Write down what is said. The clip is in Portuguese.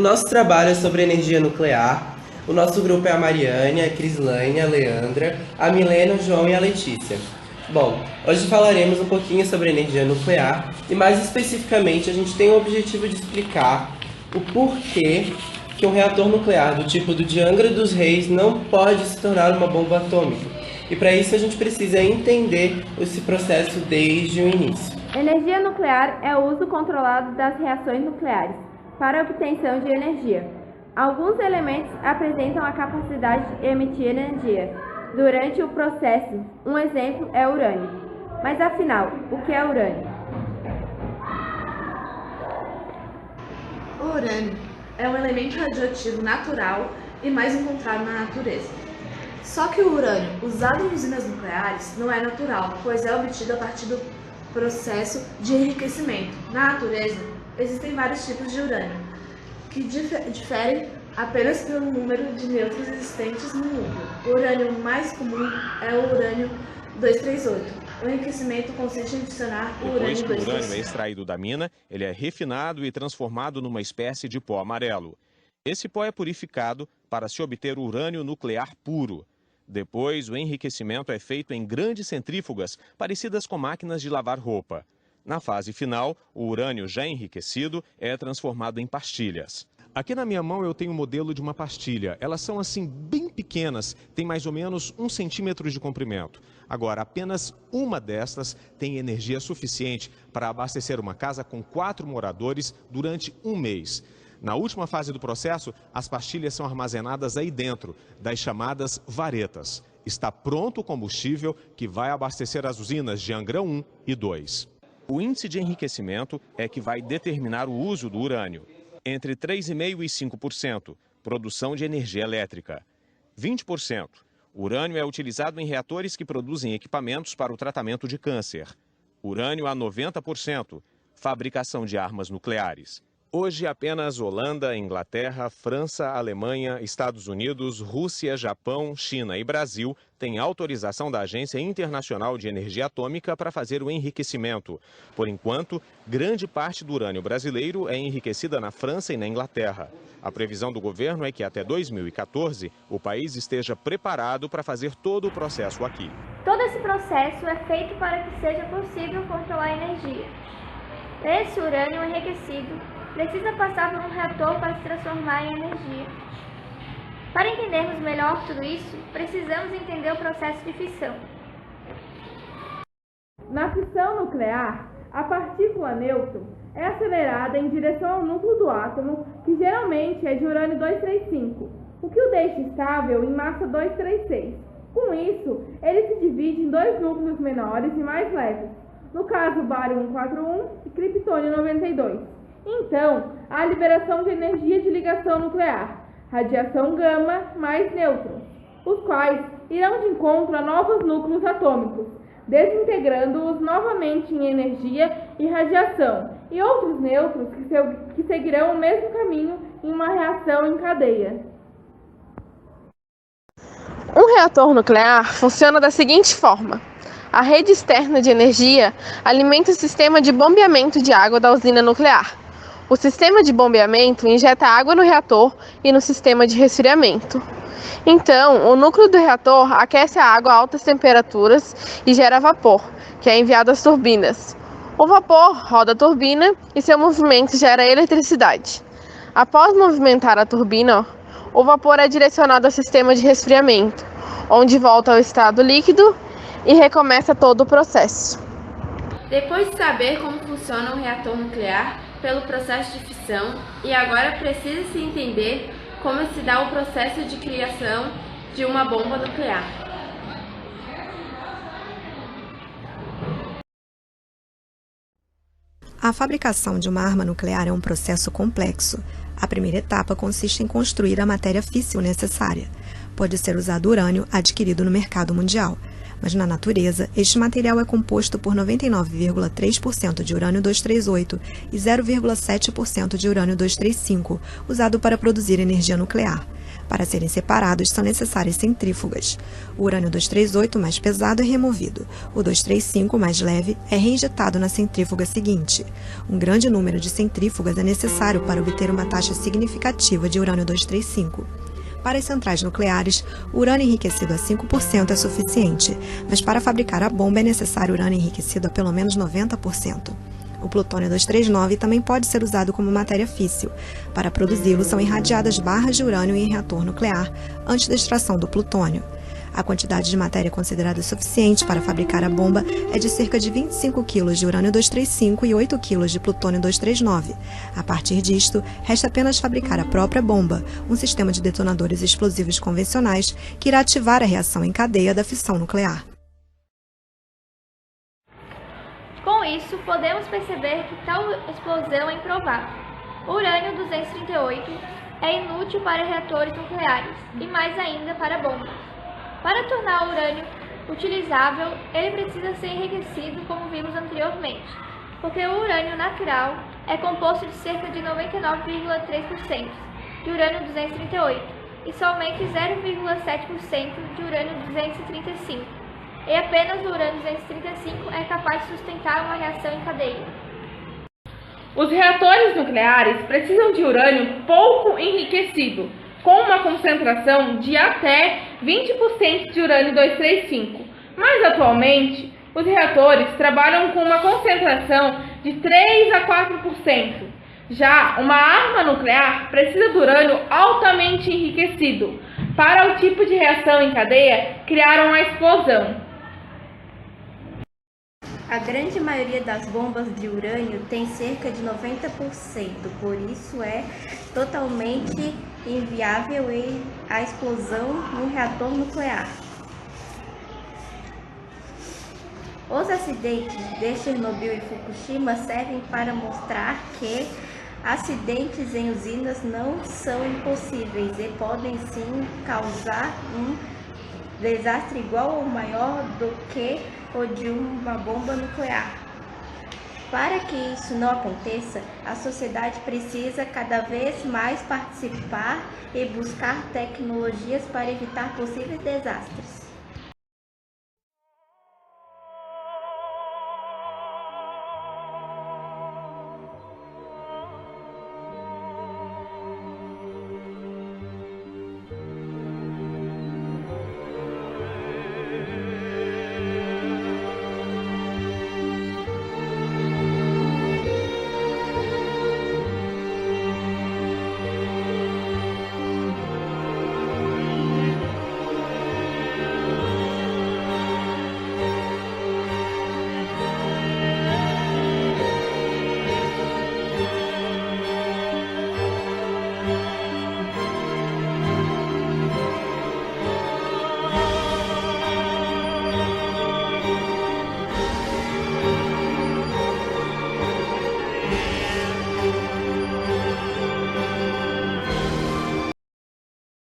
nosso trabalho é sobre energia nuclear. O nosso grupo é a Mariane, a Crislane, a Leandra, a Milena, o João e a Letícia. Bom, hoje falaremos um pouquinho sobre energia nuclear e mais especificamente a gente tem o objetivo de explicar o porquê que um reator nuclear do tipo do de Angra dos Reis não pode se tornar uma bomba atômica. E para isso a gente precisa entender esse processo desde o início. Energia nuclear é o uso controlado das reações nucleares para a obtenção de energia. Alguns elementos apresentam a capacidade de emitir energia durante o processo. Um exemplo é o urânio. Mas afinal, o que é urânio? O urânio é um elemento radioativo natural e mais encontrado na natureza. Só que o urânio usado em usinas nucleares não é natural, pois é obtido a partir do processo de enriquecimento. Na natureza, existem vários tipos de urânio, que diferem apenas pelo número de nêutrons existentes no núcleo. O urânio mais comum é o urânio 238. O enriquecimento consiste em adicionar o urânio 235. Depois que o urânio é extraído da mina, ele é refinado e transformado numa espécie de pó amarelo. Esse pó é purificado para se obter o urânio nuclear puro. Depois, o enriquecimento é feito em grandes centrífugas, parecidas com máquinas de lavar roupa. Na fase final, o urânio já enriquecido é transformado em pastilhas. Aqui na minha mão eu tenho um modelo de uma pastilha. Elas são assim bem pequenas, tem mais ou menos 1 centímetro de comprimento. Agora, apenas uma destas tem energia suficiente para abastecer uma casa com 4 moradores durante 1 mês. Na última fase do processo, as pastilhas são armazenadas aí dentro, das chamadas varetas. Está pronto o combustível que vai abastecer as usinas de Angra 1 e 2. O índice de enriquecimento é que vai determinar o uso do urânio. Entre 3,5% e 5%, produção de energia elétrica. 20%. O urânio é utilizado em reatores que produzem equipamentos para o tratamento de câncer. Urânio a 90%, fabricação de armas nucleares. Hoje, apenas Holanda, Inglaterra, França, Alemanha, Estados Unidos, Rússia, Japão, China e Brasil têm autorização da Agência Internacional de Energia Atômica para fazer o enriquecimento. Por enquanto, grande parte do urânio brasileiro é enriquecida na França e na Inglaterra. A previsão do governo é que até 2014 o país esteja preparado para fazer todo o processo aqui. Todo esse processo é feito para que seja possível controlar a energia. Esse urânio enriquecido precisa passar por um reator para se transformar em energia. Para entendermos melhor tudo isso, precisamos entender o processo de fissão. Na fissão nuclear, a partícula nêutron é acelerada em direção ao núcleo do átomo, que geralmente é de urânio 235, o que o deixa estável em massa 236. Com isso, ele se divide em 2 núcleos menores e mais leves, no caso bário 141 e criptônio 92. Então, há a liberação de energia de ligação nuclear, radiação gama mais nêutrons, os quais irão de encontro a novos núcleos atômicos, desintegrando-os novamente em energia e radiação, e outros nêutrons que seguirão o mesmo caminho em uma reação em cadeia. Um reator nuclear funciona da seguinte forma. A rede externa de energia alimenta o sistema de bombeamento de água da usina nuclear. O sistema de bombeamento injeta água no reator e no sistema de resfriamento. Então, o núcleo do reator aquece a água a altas temperaturas e gera vapor, que é enviado às turbinas. O vapor roda a turbina e seu movimento gera eletricidade. Após movimentar a turbina, o vapor é direcionado ao sistema de resfriamento, onde volta ao estado líquido e recomeça todo o processo. Depois de saber como funciona um reator nuclear pelo processo de fissão, e agora precisa-se entender como se dá o processo de criação de uma bomba nuclear. A fabricação de uma arma nuclear é um processo complexo. A primeira etapa consiste em construir a matéria físsil necessária. Pode ser usado urânio adquirido no mercado mundial, mas na natureza, este material é composto por 99,3% de urânio 238 e 0,7% de urânio 235, usado para produzir energia nuclear. Para serem separados, são necessárias centrífugas. O urânio 238 mais pesado é removido. O 235 mais leve é reinjetado na centrífuga seguinte. Um grande número de centrífugas é necessário para obter uma taxa significativa de urânio 235. Para as centrais nucleares, o urânio enriquecido a 5% é suficiente, mas para fabricar a bomba é necessário urânio enriquecido a pelo menos 90%. O plutônio 239 também pode ser usado como matéria físsil. Para produzi-lo, são irradiadas barras de urânio em reator nuclear antes da extração do plutônio. A quantidade de matéria considerada suficiente para fabricar a bomba é de cerca de 25 kg de urânio 235 e 8 kg de plutônio 239. A partir disto, resta apenas fabricar a própria bomba, um sistema de detonadores explosivos convencionais que irá ativar a reação em cadeia da fissão nuclear. Com isso, podemos perceber que tal explosão é improvável. O urânio 238 é inútil para reatores nucleares e mais ainda para bombas. Para tornar o urânio utilizável, ele precisa ser enriquecido, como vimos anteriormente, porque o urânio natural é composto de cerca de 99,3% de urânio 238 e somente 0,7% de urânio 235. E apenas o urânio 235 é capaz de sustentar uma reação em cadeia. Os reatores nucleares precisam de urânio pouco enriquecido, com uma concentração de até 20% de urânio 235. Mas atualmente, os reatores trabalham com uma concentração de 3 a 4%. Já uma arma nuclear precisa de urânio altamente enriquecido para o tipo de reação em cadeia criar uma explosão. A grande maioria das bombas de urânio tem cerca de 90%, por isso é totalmente inviável a explosão no reator nuclear. Os acidentes de Chernobyl e Fukushima servem para mostrar que acidentes em usinas não são impossíveis e podem sim causar um desastre igual ou maior do que o de uma bomba nuclear. Para que isso não aconteça, a sociedade precisa cada vez mais participar e buscar tecnologias para evitar possíveis desastres.